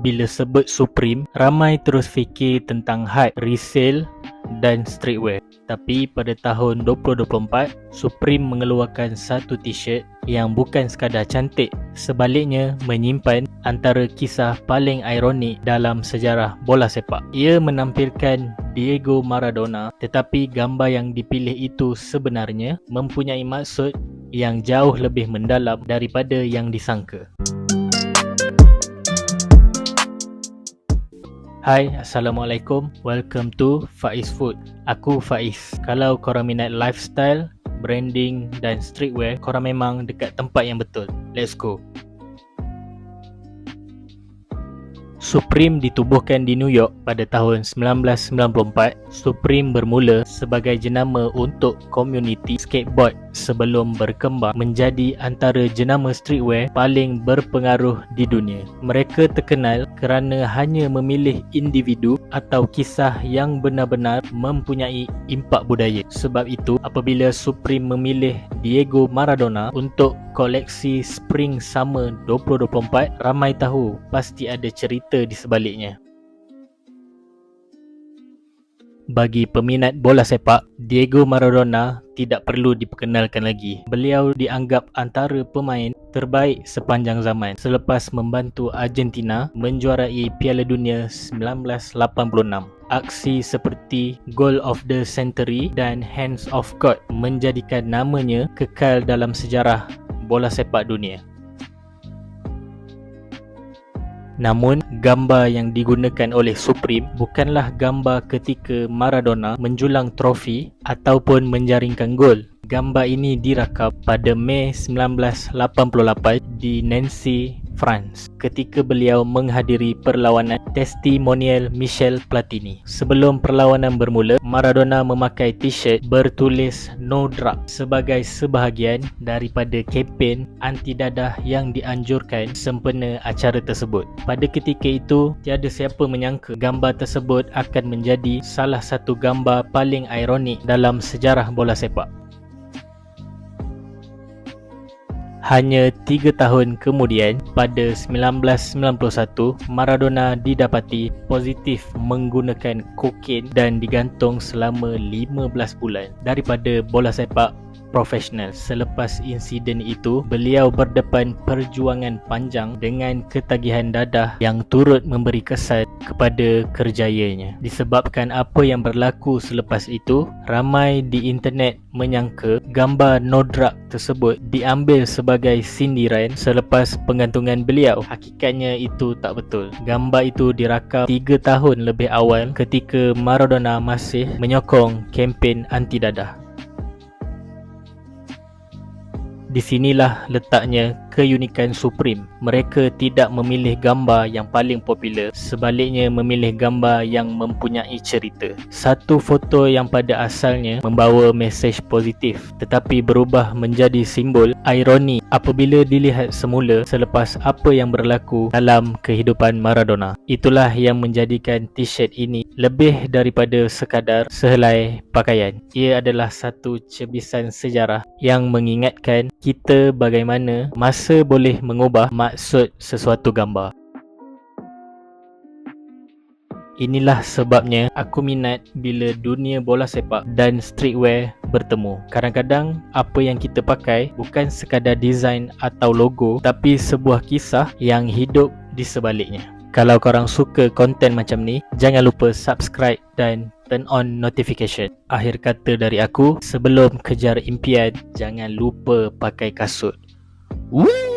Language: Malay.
Bila sebut Supreme, ramai terus fikir tentang hype, resale dan streetwear. Tapi pada tahun 2024, Supreme mengeluarkan satu t-shirt yang bukan sekadar cantik, sebaliknya menyimpan antara kisah paling ironik dalam sejarah bola sepak. Ia menampilkan Diego Maradona, tetapi gambar yang dipilih itu sebenarnya mempunyai maksud yang jauh lebih mendalam daripada yang disangka. Hai, Assalamualaikum. Welcome to Faiz Food. Aku Faiz. Kalau korang minat lifestyle, branding dan streetwear, korang memang dekat tempat yang betul. Let's go. Supreme ditubuhkan di New York pada tahun 1994. Supreme bermula sebagai jenama untuk komuniti skateboard sebelum berkembang menjadi antara jenama streetwear paling berpengaruh di dunia. Mereka terkenal kerana hanya memilih individu atau kisah yang benar-benar mempunyai impak budaya. Sebab itu, apabila Supreme memilih Diego Maradona untuk koleksi Spring Summer 2024, ramai tahu pasti ada cerita di sebaliknya. Bagi peminat bola sepak, Diego Maradona tidak perlu diperkenalkan lagi. Beliau dianggap antara pemain terbaik sepanjang zaman selepas membantu Argentina menjuarai Piala Dunia 1986. Aksi seperti Goal of the Century dan Hands of God menjadikan namanya kekal dalam sejarah bola sepak dunia. Namun, gambar yang digunakan oleh Supreme bukanlah gambar ketika Maradona menjulang trofi ataupun menjaringkan gol. Gambar ini dirakam pada Mei 1988 di Nancy, France, ketika beliau menghadiri perlawanan testimonial Michel Platini. Sebelum perlawanan bermula, Maradona memakai t-shirt bertulis No Drug sebagai sebahagian daripada kempen anti dadah yang dianjurkan sempena acara tersebut. Pada ketika itu, tiada siapa menyangka gambar tersebut akan menjadi salah satu gambar paling ironik dalam sejarah bola sepak. Hanya 3 tahun kemudian, pada 1991, Maradona didapati positif menggunakan kokain dan digantung selama 15 bulan daripada bola sepak profesional. Selepas insiden itu, beliau berdepan perjuangan panjang dengan ketagihan dadah yang turut memberi kesan kepada kerjayanya. Disebabkan apa yang berlaku selepas itu, ramai di internet menyangka gambar No Drug tersebut diambil sebagai sindiran selepas penggantungan beliau. Hakikatnya itu tak betul. Gambar itu dirakam 3 tahun lebih awal ketika Maradona masih menyokong kempen anti dadah. Di sinilah letaknya keunikan Supreme. Mereka tidak memilih gambar yang paling popular, sebaliknya memilih gambar yang mempunyai cerita. Satu foto yang pada asalnya membawa mesej positif tetapi berubah menjadi simbol ironi apabila dilihat semula selepas apa yang berlaku dalam kehidupan Maradona. Itulah yang menjadikan t-shirt ini lebih daripada sekadar sehelai pakaian. Ia adalah satu cebisan sejarah yang mengingatkan kita bagaimana masa boleh mengubah maksud sesuatu gambar. Inilah sebabnya aku minat bila dunia bola sepak dan streetwear bertemu. Kadang-kadang apa yang kita pakai bukan sekadar design atau logo, tapi sebuah kisah yang hidup di sebaliknya. Kalau korang suka konten macam ni, jangan lupa subscribe dan turn on notification. Akhir kata dari aku, sebelum kejar impian, jangan lupa pakai kasut. Woo!